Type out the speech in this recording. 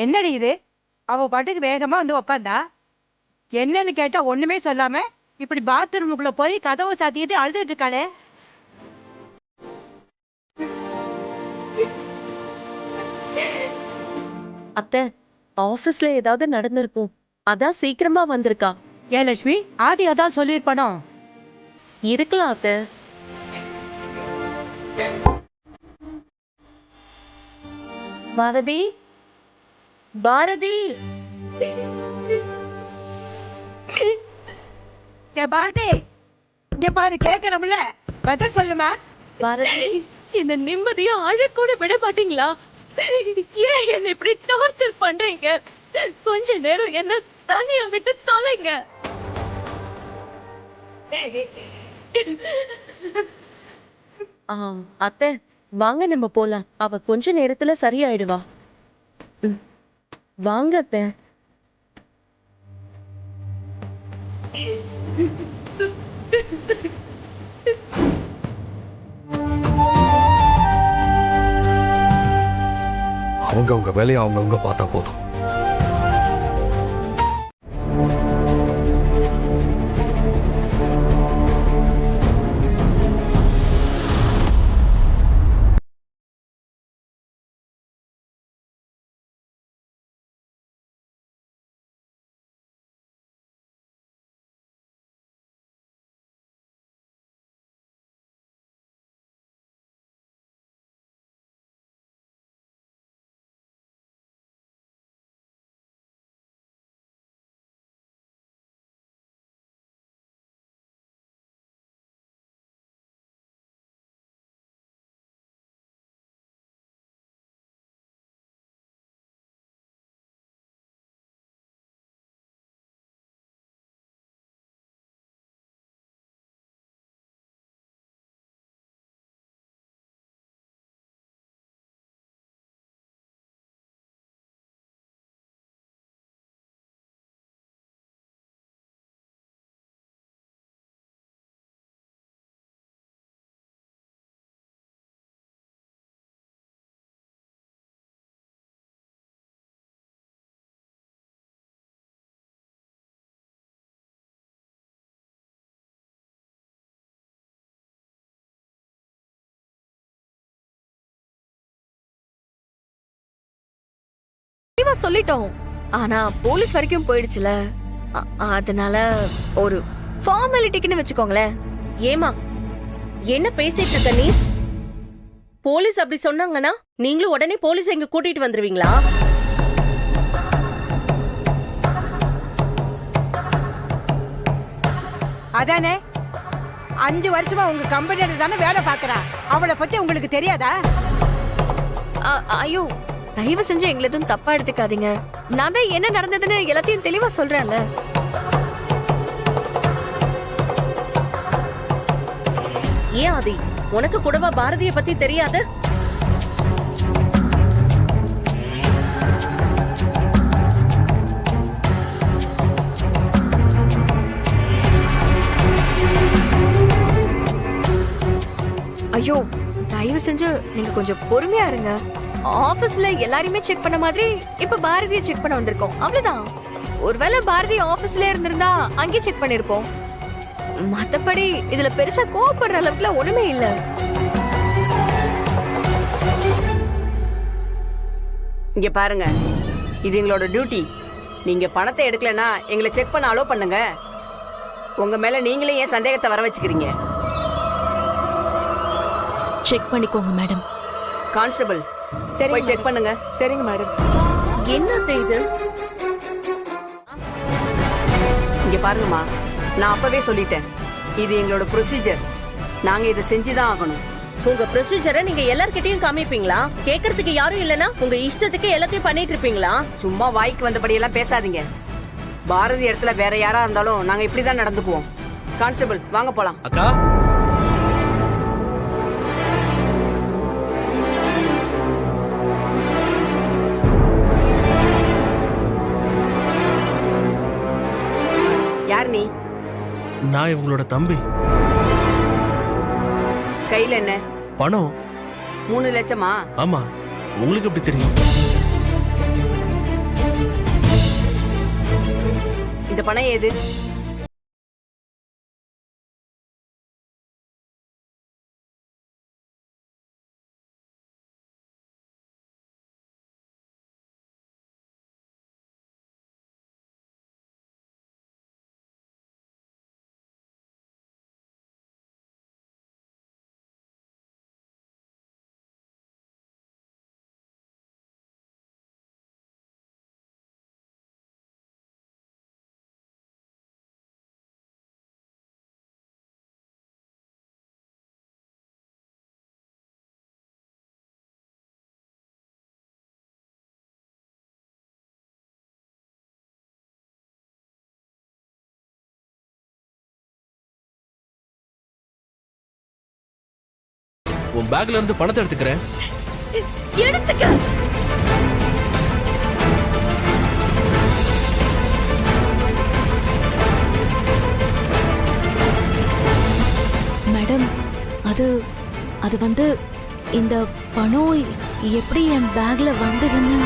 என்னடி இது? அவ பாட்டுக்கு வேகமா வந்து உக்காந்தா. என்னன்னு கேட்டா ஒண்ணுமே சொல்லாம இப்படி பாத்ரூமுக்குள்ள போய் கதவை சாத்திக்கிட்டு அழுதுட்டு இருக்காளே. அத்தை, ஆபீஸ்ல ஏதாவது நடந்திருக்கும். அதான் சீக்கிரமா வந்திருக்கா. ஏன் லட்சுமி, ஆதி அதான் சொல்லியிருப்பானோ? இருக்கலாம் அத்தை. பாரதி, பாரதி. பாரதி, இங்க பாரு, கேட்கறோம்ல, பதில் சொல்லுமா. பாரதி, இந்த நிம்மதியா அழக்கூட விட மாட்டீங்களா? ஏன் என்ன இப்படி டார்ச்சர் பண்றீங்க? கொஞ்ச நேரம் என்ன தனியா விட்டு தொலைங்க. அத்தை, வாங்க நம்ம போலாம். அவ கொஞ்ச நேரத்துல சரியாயிடுவா. வாங்க அத்தை. அவங்க வேலையை அவங்கவுங்க பார்த்தா போதும். சொல்லிட்டோம். ஆனா போலீஸ் வரைக்கும் போயிடுச்சுல, அதனால ஒரு ஃபார்மாலிட்டிக்குன்னு வச்சுக்கோங்களேன். ஏமா என்ன பேசிட்டு இருக்க நீ? போலீஸ் அப்படி சொன்னாங்கன்னா நீங்களும் உடனே போலீஸ் இங்க கூட்டிட்டு வந்துருவீங்களா? அதானே, 5 வருஷமா உங்க கம்பெனியில தானே வேலை பாக்குறா. அவளை பத்தி உங்களுக்கு தெரியாதா? ஐயோ, தயவு செஞ்சு எங்களை எதுவும் தப்பா எடுத்துக்காதீங்க. நான் தான் என்ன நடந்ததுன்னு எல்லாத்தையும் தெளிவா சொல்றேன்ல. ஏன் ஆதி, உனக்கு கூடவா பாரதிய பத்தி தெரியாது? ஐயோ, தயவு செஞ்சு நீங்க கொஞ்சம் பொறுமையா இருங்க. ஆபீஸ்ல எல்லாரையுமே செக் பண்ண மாதிரி இப்ப பாரதியை செக் பண்ண வந்திருக்கோம், அவ்வளவுதான். ஒருவேளை பாரதி ஆபீஸ்ல இருந்திருந்தா அங்கே செக் பண்ணிருப்போம். மத்தபடி இதுல பெருசா கோவப்படுற அளவுக்குல ஒண்ணுமே இல்ல. இங்க பாருங்க, இது எங்களோட டியூட்டி. நீங்க பணத்தை எடுக்கலனா எங்களை செக் பண்ண அலோ பண்ணுங்க. உங்க மேல நீங்களே ஏன் சந்தேகத்தை வர வச்சுக்கிறீங்க? செக் பண்ணிக்கோங்க மேடம். கான்ஸ்டபிள், போய் செக் பண்ணுங்க. சரிங்க மேடம். என்ன இது? இங்க பாருங்கம்மா, நான் அப்பவே சொல்லிட்டேன், இது எங்களோட ப்ரொசீஜர். நாங்க இதை செஞ்சுதான் ஆகணும். உங்க ப்ரொசீஜரை நீங்க எல்லார்கிட்டயும் காமிப்பீங்களா? கேக்குறதுக்கு யாரும் இல்லனா உங்க இஷ்டத்துக்கு எல்லாத்தையும் பண்ணிட்டு இருப்பீங்களா? சும்மா வாய்க்கு வந்தபடி எல்லாம் பேசாதீங்க. பாரதி இடத்துல வேற யாரா இருந்தாலும் நாங்க இப்படிதான் நடந்துக்குவோம். கான்ஸ்டபிள், வாங்க போலாம். அக்கா, யார் நீ? நான் இவங்களோட தம்பி. கையில என்ன பணம்? 3 லட்சமா? ஆமா, உங்களுக்கு எப்படி தெரியும்? இந்த பணம் ஏது? உன் பேக்ல இருந்து பணத்தை எடுத்துக்கிறேன். எடுத்துக்க. மேடம், அது அது வந்து இந்த பணம் எப்படி என் பேக்ல வந்ததுன்னு